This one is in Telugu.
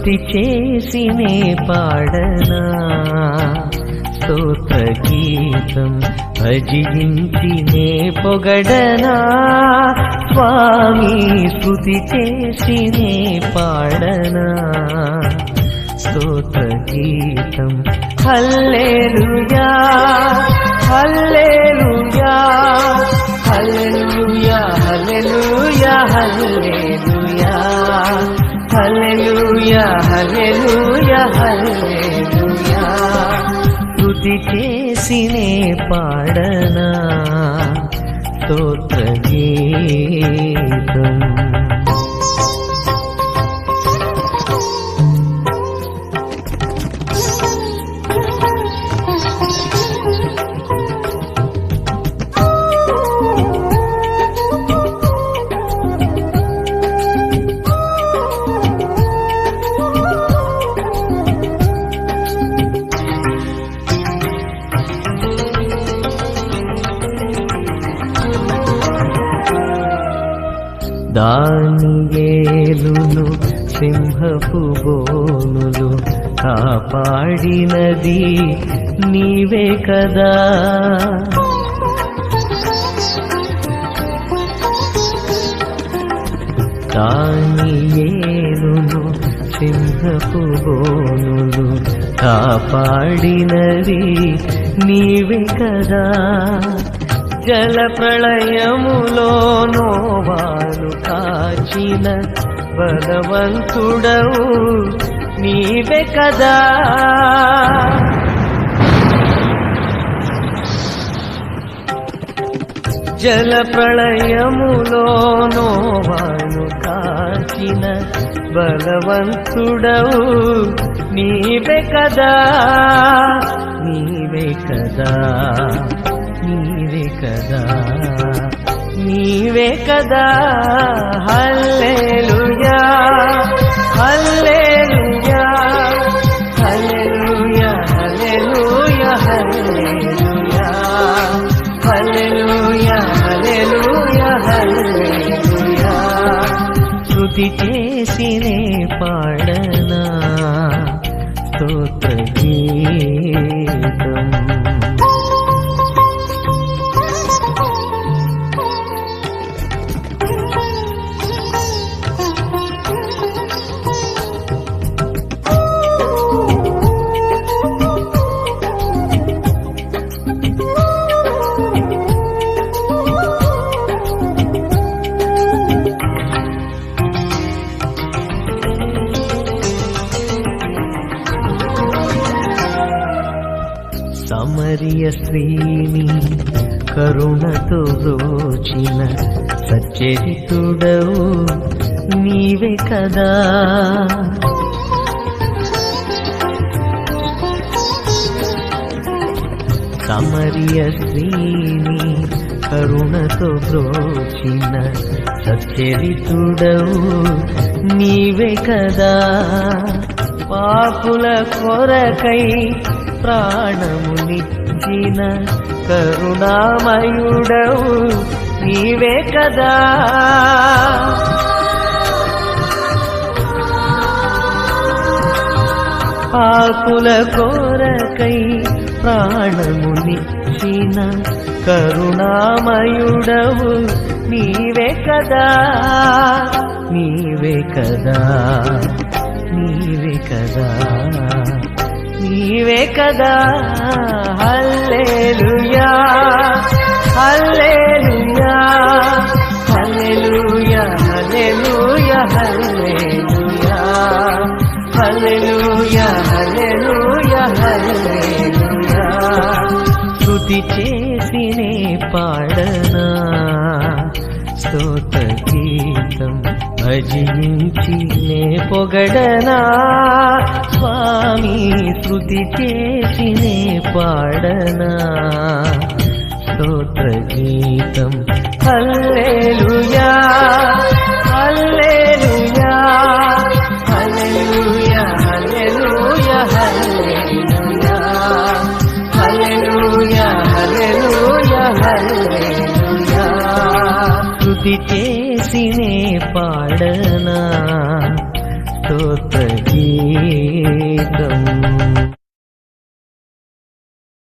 స్తుతి చేసినే పాడనా స్తోత్ర గీతం భజించినే పొగడనా స్వామి స్తుతి చేసినే పాడనా స్తోత్ర గీతం హల్లెలూయా హల్లెలూయా హల్లెలూయా హల్లెలూయా హల్లెలూయా హల్లెలూయా హల్లెలూయా హల్లెలూయా స్తుతి చేసినే పాడనా స్తోత్ర గీతం. దానియేలును సింహపు బోనులు కాపాడినది నీవే కదా దానియేలును సింహపు బోనులు కాపాడినది నీవే కదా జల ప్రళయములో నోవాను కాచిన బలవంతుడవు నీవే కదా జల ప్రళయములో నోవాను కాచిన బలవంతుడవు నీవే కదా నీవే కదా నీవే కదా నీవే కదా హల్లెలూయా హల్లెలూయా హల్లెలూయా హల్లెలూయా హల్లెలూయా హల్లెలూయా హల్లెలూయా హల్లెలూయా స్తుతి చేసినే పాడనా స్తోత్ర గీతం. సమరియ స్త్రీని కరుణతో బ్రోచిన సచ్చరితుడవు నీవే కదా సమరియ స్త్రీని కరుణతో బ్రోచిన సచ్చరితుడవు నీవే కదా పాపుల కొరకై ప్రాణమునిచ్చిన కరుణామయుడవు నీవే కదా పాపుల కొరకై ప్రాణమునిచ్చిన కరుణామయుడవు నీవే కదా నీవే కదా నీవే కదా నీవే కదా హల్లెలూయా హల్లెలూయా హల్లెలూయా హల్లెలూయా హల్లెలూయా హల్లెలూయా హల్లెలూయా హల్లెలూయా స్తుతి చేసినే పాడనా స్తోత్ర గీతం భజించినే పొగడనా స్వామి స్తుతి చేసినే పాడనా స్తోత్ర గీతం హల్లెలూయా హల్లెలూయా హల్లెలూయా హల్లెలూయా హల్లెలూయా హల్లెలూయా హల్లెలూయా హల్లెలూయా స్తుతి చేసినే పాడనా स्तोत्रगीतम्